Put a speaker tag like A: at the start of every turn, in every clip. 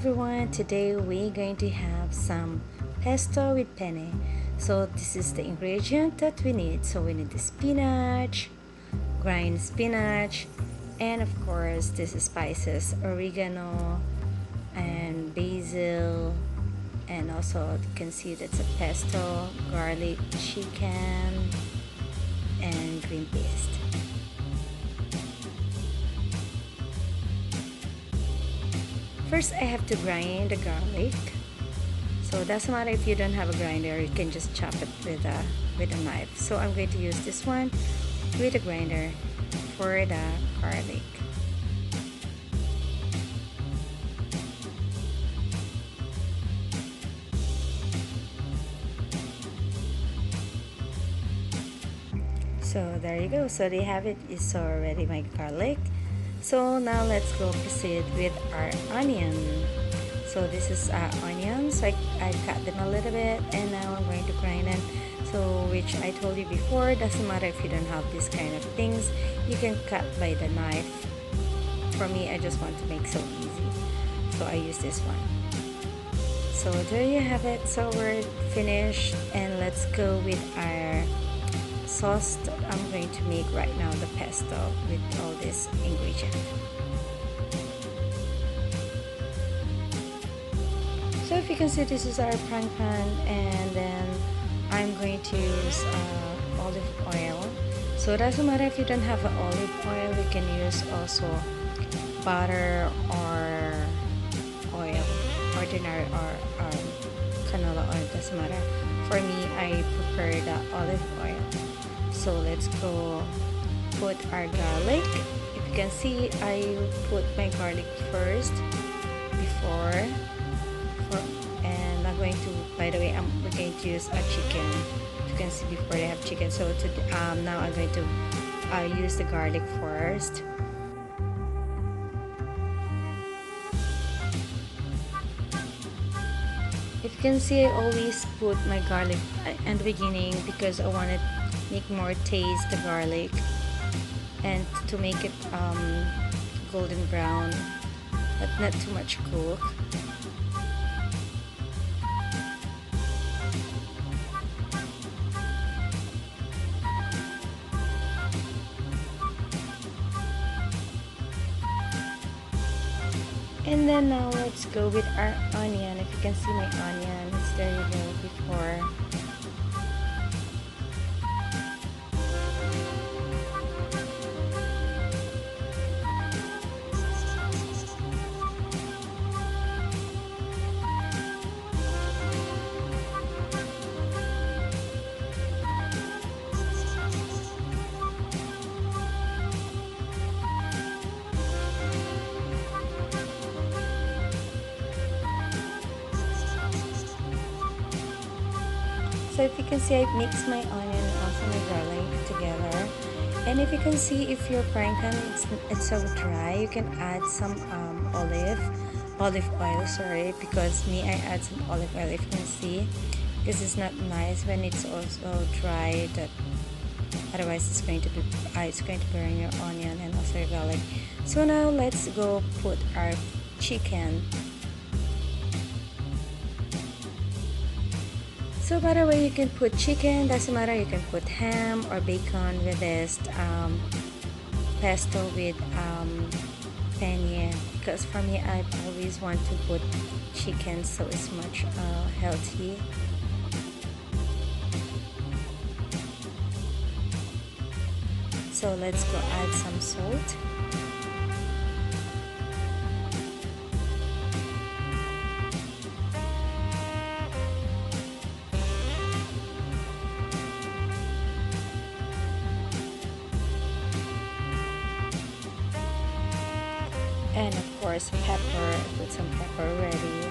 A: everyone, today we're going to have some pesto with penne. So this is the ingredient that we need. So we need the spinach, grind spinach, and of course this is spices, oregano and basil, and also you can see that's a pesto, garlic, chicken, and green paste. First, I have to grind the garlic. So it doesn't matter if you don't have a grinder, you can just chop it with a knife. So I'm going to use this one with a grinder for the garlic. So there you go. So they have it. It's already my garlic. So now let's go proceed with our onion. So this is onions. So I cut them a little bit, and now I'm going to grind them. So which I told you before, doesn't matter if you don't have this kind of things, you can cut by the knife. For me, I just want to make so easy, so I use this one. So there you have it. So we're finished, and let's go with our sauce that I'm going to make right now, the pesto with all this ingredient. So if you can see, this is our frying pan, and then I'm going to use olive oil. So it doesn't matter if you don't have an olive oil, you can use also butter or oil, ordinary or canola oil, doesn't matter. For me, I prefer the olive oil. So let's go put our garlic. If you can see, I put my garlic first before, and I'm going to, by the way, we're going to use a chicken. If you can see, before they have chicken. So now I'm going to use the garlic first. If you can see, I always put my garlic at the beginning because I want to make more taste the garlic and to make it golden brown, but not too much cook. And then now let's go with our onion. If you can see my onion, it's there you go before. So if you can see, I mix my onion and also my garlic together. And if you can see, if your frying pan it's so dry, you can add some olive oil, sorry, because me, I add some olive oil, if you can see, because it's not nice when it's also dry, that otherwise it's going to burn your onion and also your garlic. So now let's go put our chicken. So by the way, you can put chicken, doesn't matter, you can put ham or bacon with this pesto with penne, because for me, I always want to put chicken, so it's much healthy. So let's go add some salt. And of course pepper, put some pepper ready.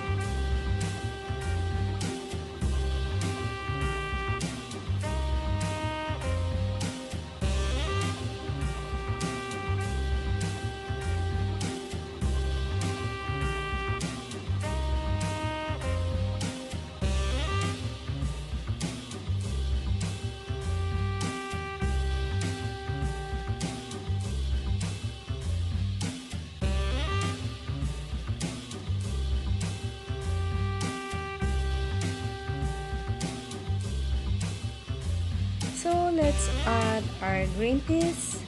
A: let's add our green peas.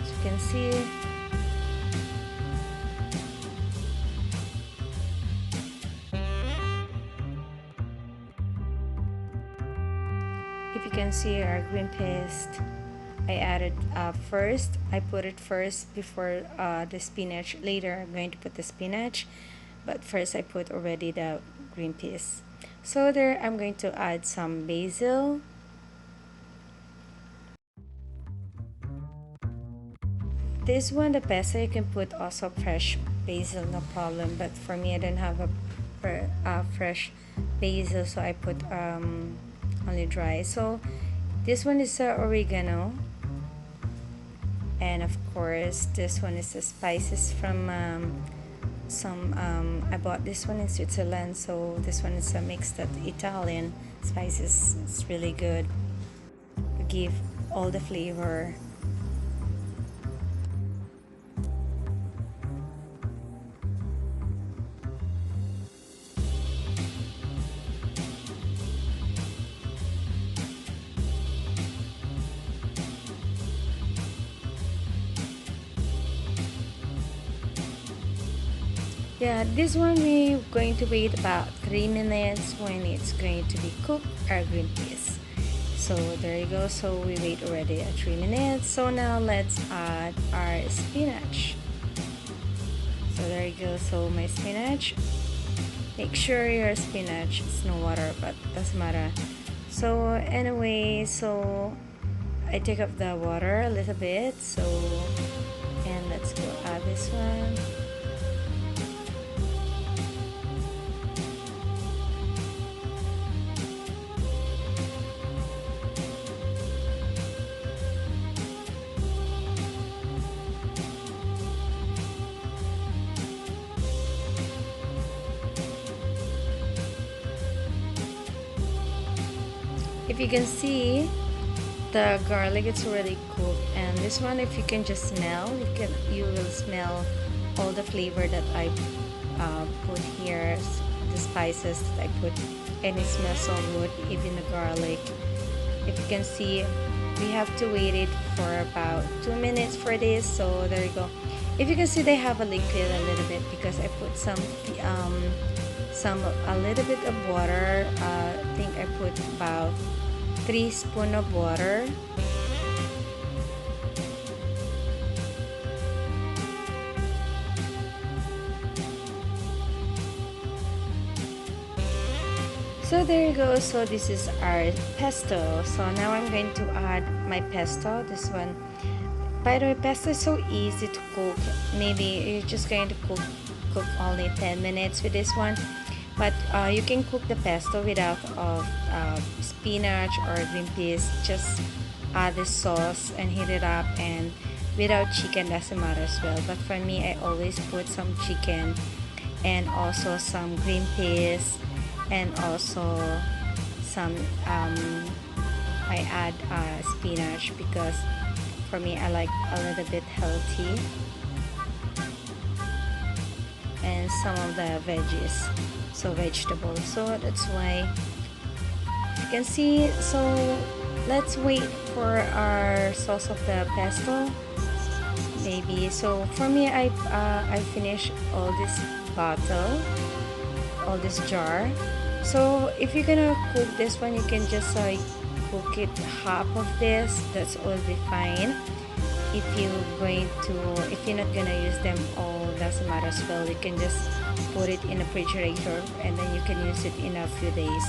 A: As you can see, if you can see our green paste, I added first. I put it first before the spinach. Later I'm going to put the spinach, but first I put already the green peas. So there I'm going to add some basil. This one, the pesto, you can put also fresh basil, no problem, but for me I don't have a fresh basil, so I put only dry. So this one is oregano, and of course this one is the spices from I bought this one in Switzerland, so this one is a mixed Italian spices. It's really good to give all the flavor. Yeah, this one we're going to wait about 3 minutes when it's going to be cooked, our green peas. So there you go. So we wait already at 3 minutes. So now let's add our spinach. So there you go. So my spinach. Make sure your spinach is no water, but doesn't matter. So anyway, so I take up the water a little bit. So and let's go add this one. If you can see, the garlic is already cooked, and this one, if you can just smell, you will smell all the flavor that I put here, the spices that I put, and it smells so good, even the garlic. If you can see, we have to wait it for about 2 minutes for this. So there you go. If you can see, they have a liquid a little bit because I put a little bit of water. I think I put about 3 spoons of water. So there you go. So this is our pesto. So now I'm going to add my pesto. This one, by the way, pesto is so easy to cook. Maybe you're just going to cook only 10 minutes with this one, but you can cook the pesto without spinach or green peas. Just add the sauce and heat it up, and without chicken doesn't matter as well. But for me, I always put some chicken and also some green peas, and also some I add spinach because for me I like a little bit healthy, and some of the veggies, so vegetables. So that's why you can see. So let's wait for our sauce of the pesto. Maybe so for me, I finished all this bottle, all this jar. So if you're gonna cook this one, you can just cook it half of this. That's all be fine. If you're not gonna use them all, doesn't matter as well. You can just put it in a refrigerator, and then you can use it in a few days.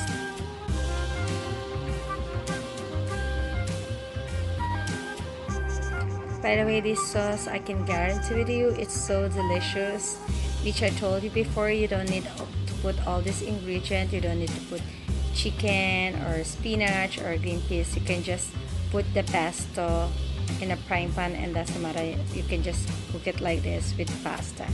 A: By the way, this sauce, I can guarantee with you, it's so delicious. Which I told you before, you don't need to put all this ingredient. You don't need to put chicken or spinach or green peas. You can just put the pesto in a frying pan, and doesn't matter. You can just cook it like this with pasta.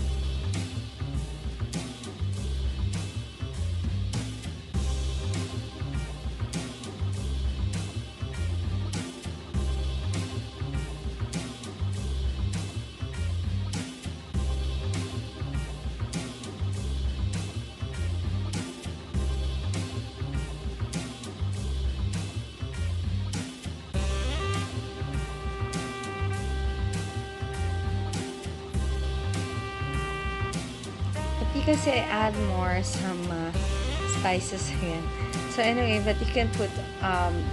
A: you can say add more some spices here. So anyway, but you can put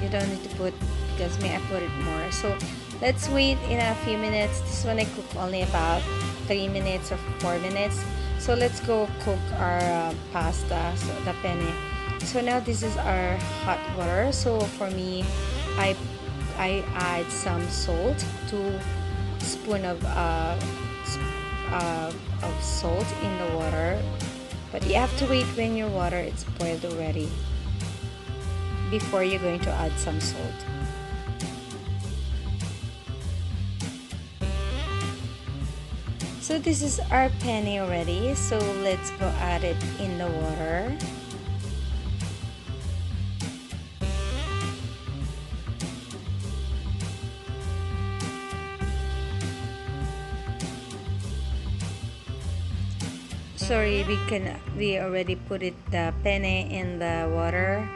A: you don't need to put, because me I put it more. So let's wait in a few minutes. This one I cook only about 3 minutes or 4 minutes. So let's go cook our pasta, so the penne. So now this is our hot water. So for me, I add some salt, 2 spoon of salt in the water. But you have to wait when your water is boiled already before you're going to add some salt. So this is our penne already. So let's go add it in the water. Sorry, we already put the penne in the water.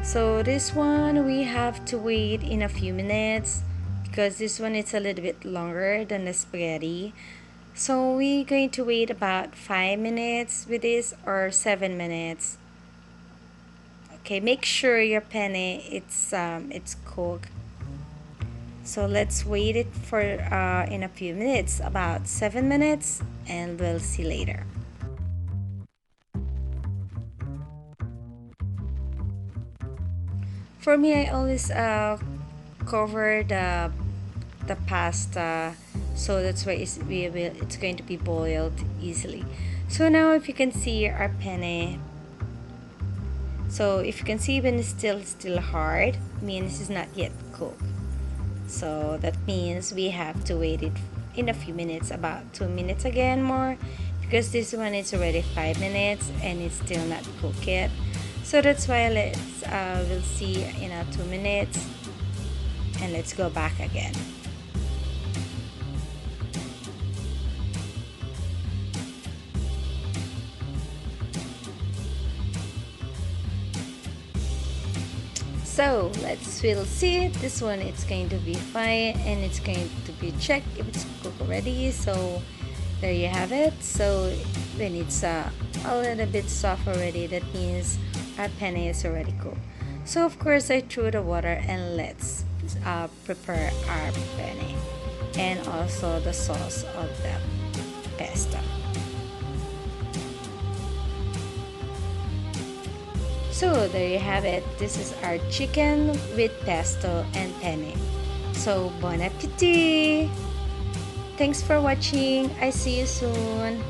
A: So this one we have to wait in a few minutes, because this one is a little bit longer than the spaghetti. So we're going to wait about 5 minutes with this, or 7 minutes. Okay, make sure your penne it's cooked. So let's wait it for in a few minutes, about 7 minutes, and we'll see later. For me, I always cover the pasta, so that's why it's going to be boiled easily. So now if you can see our penne, so if you can see when it's still hard, means it's not yet cooked. So that means we have to wait it in a few minutes, about 2 minutes again more, because this one is already 5 minutes and it's still not cooked yet. So that's why we'll see in 2 minutes, and let's go back again. So we'll see. This one it's going to be fine, and it's going to be checked if it's cooked already. So there you have it. So when it's a little bit soft already, that means our penne is already cooked. So of course I threw the water, and let's prepare our penne and also the sauce of the pesto. So there you have it. This is our chicken with pesto and penne. So bon appetit! Thanks for watching. I see you soon.